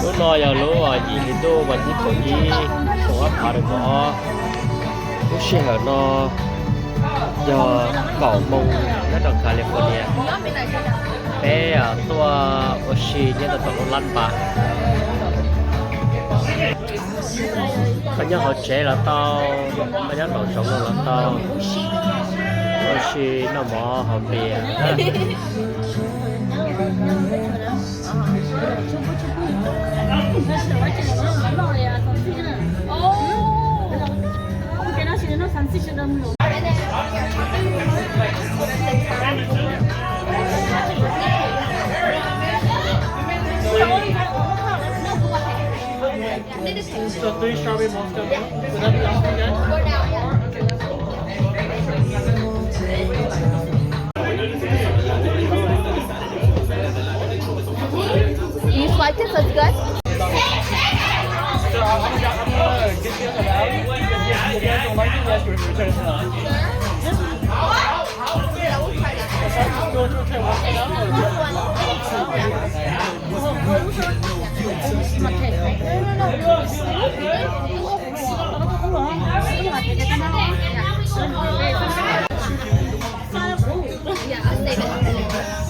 lúc nó giờ lúc gì thì tôi vẫn thích có gì của ấp họ được có lúc xe ở nó giờ cỏ mông nó trong California bé ở tua Oshi nhất là tàu lăn bạc bây giờ họ chế là tao bây giờ tàu sống là tao Oshi nó mỏ họ bìa So 3 strawberry Moscow milk. Would that be awesome, guys? You like it? So it's good? So I'm gonna get you about it. If you guys don't like it, yes, we're returning it on. You want to try one now? Yeah, I'll save it.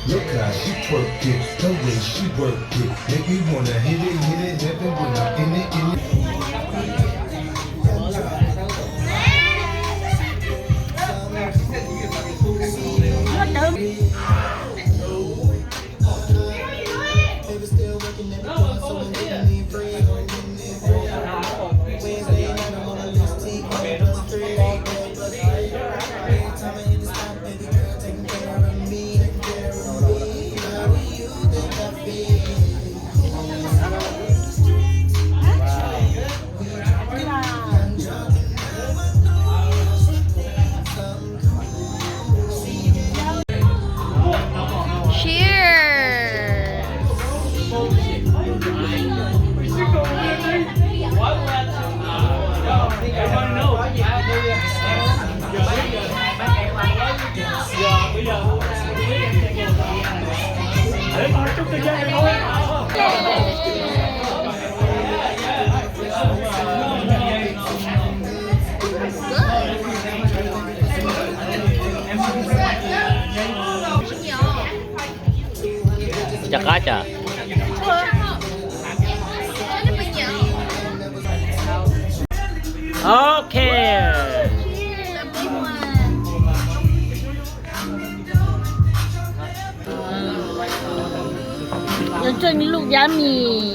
Look how she twerk it, the way she work it, make me wanna hit it, never when I'm in it. chắc cá chả ok Cho những lúc giá mì